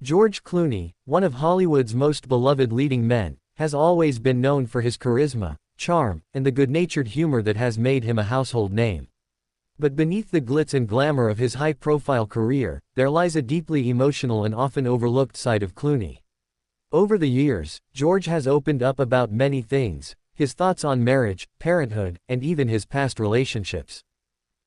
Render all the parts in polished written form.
George Clooney, one of Hollywood's most beloved leading men, has always been known for his charisma, charm, and the good-natured humor that has made him a household name. But beneath the glitz and glamour of his high-profile career, there lies a deeply emotional and often overlooked side of Clooney. Over the years, George has opened up about many things, his thoughts on marriage, parenthood, and even his past relationships.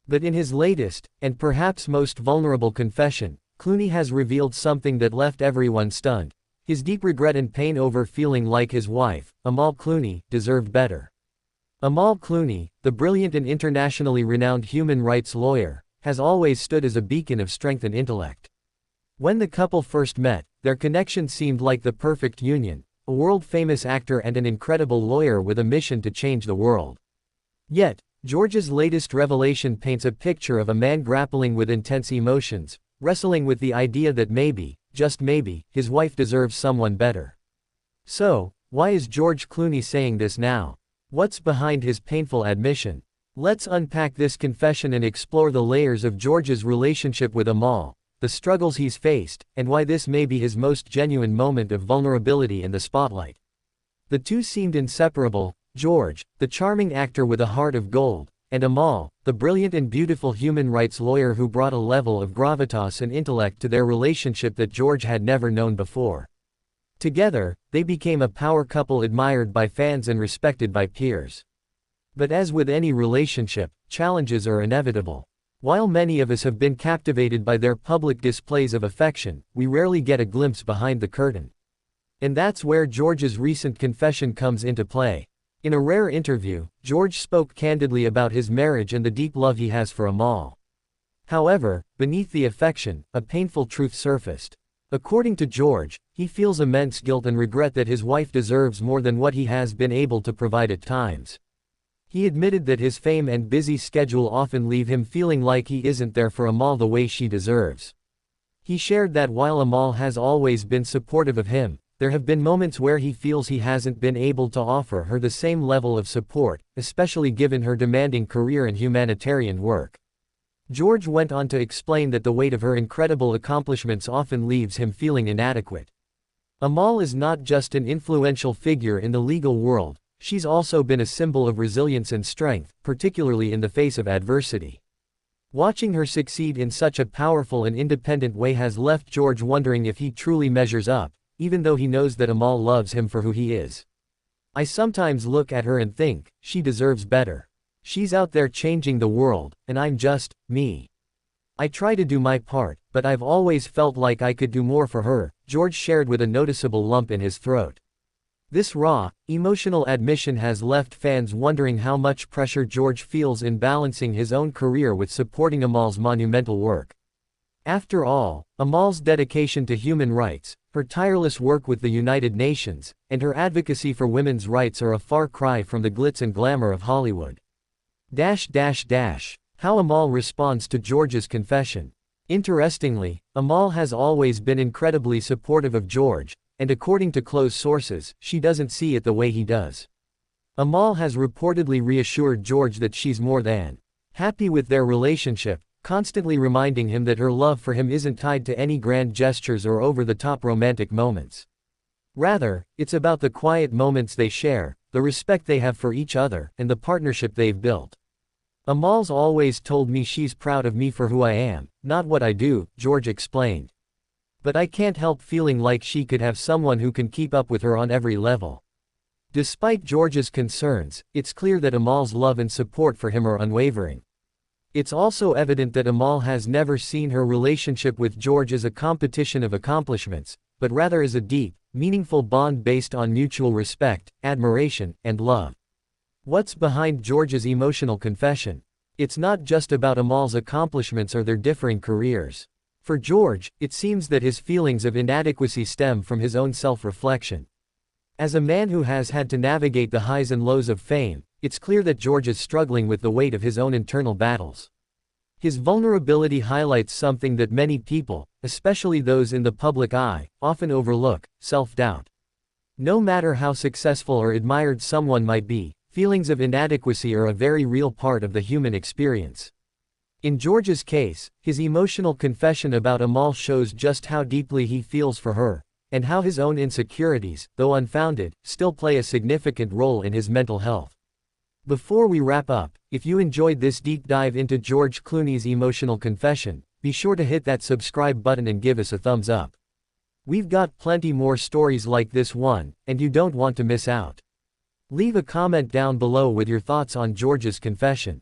But in his latest, and perhaps most vulnerable confession, Clooney has revealed something that left everyone stunned: his deep regret and pain over feeling like his wife, Amal Clooney, deserved better. Amal Clooney, the brilliant and internationally renowned human rights lawyer, has always stood as a beacon of strength and intellect. When the couple first met, their connection seemed like the perfect union: a world-famous actor and an incredible lawyer with a mission to change the world. Yet, George's latest revelation paints a picture of a man grappling with intense emotions, wrestling with the idea that maybe, just maybe, his wife deserves someone better. So, why is George Clooney saying this now? What's behind his painful admission? Let's unpack this confession and explore the layers of George's relationship with Amal, the struggles he's faced, and why this may be his most genuine moment of vulnerability in the spotlight. The two seemed inseparable: George, the charming actor with a heart of gold, and Amal, the brilliant and beautiful human rights lawyer who brought a level of gravitas and intellect to their relationship that George had never known before. Together, they became a power couple admired by fans and respected by peers. But as with any relationship, challenges are inevitable. While many of us have been captivated by their public displays of affection, we rarely get a glimpse behind the curtain. And that's where George's recent confession comes into play. In a rare interview, George spoke candidly about his marriage and the deep love he has for Amal. However, beneath the affection, a painful truth surfaced. According to George, he feels immense guilt and regret that his wife deserves more than what he has been able to provide at times. He admitted that his fame and busy schedule often leave him feeling like he isn't there for Amal the way she deserves. He shared that while Amal has always been supportive of him, there have been moments where he feels he hasn't been able to offer her the same level of support, especially given her demanding career and humanitarian work. George went on to explain that the weight of her incredible accomplishments often leaves him feeling inadequate. Amal is not just an influential figure in the legal world, she's also been a symbol of resilience and strength, particularly in the face of adversity. Watching her succeed in such a powerful and independent way has left George wondering if he truly measures up, even though he knows that Amal loves him for who he is. "I sometimes look at her and think, she deserves better. She's out there changing the world, and I'm just me. I try to do my part, but I've always felt like I could do more for her," George shared with a noticeable lump in his throat. This raw, emotional admission has left fans wondering how much pressure George feels in balancing his own career with supporting Amal's monumental work. After all, Amal's dedication to human rights, her tireless work with the United Nations, and her advocacy for women's rights are a far cry from the glitz and glamour of Hollywood. How Amal responds to George's confession. Interestingly, Amal has always been incredibly supportive of George, and according to close sources, she doesn't see it the way he does. Amal has reportedly reassured George that she's more than happy with their relationship, constantly reminding him that her love for him isn't tied to any grand gestures or over-the-top romantic moments. Rather, it's about the quiet moments they share, the respect they have for each other, and the partnership they've built. "Amal's always told me she's proud of me for who I am, not what I do," George explained. "But I can't help feeling like she could have someone who can keep up with her on every level." Despite George's concerns, it's clear that Amal's love and support for him are unwavering. It's also evident that Amal has never seen her relationship with George as a competition of accomplishments, but rather as a deep, meaningful bond based on mutual respect, admiration, and love. What's behind George's emotional confession? It's not just about Amal's accomplishments or their differing careers. For George, it seems that his feelings of inadequacy stem from his own self-reflection. As a man who has had to navigate the highs and lows of fame, it's clear that George is struggling with the weight of his own internal battles. His vulnerability highlights something that many people, especially those in the public eye, often overlook: self-doubt. No matter how successful or admired someone might be, feelings of inadequacy are a very real part of the human experience. In George's case, his emotional confession about Amal shows just how deeply he feels for her, and how his own insecurities, though unfounded, still play a significant role in his mental health. Before we wrap up, if you enjoyed this deep dive into George Clooney's emotional confession, be sure to hit that subscribe button and give us a thumbs up. We've got plenty more stories like this one, and you don't want to miss out. Leave a comment down below with your thoughts on George's confession.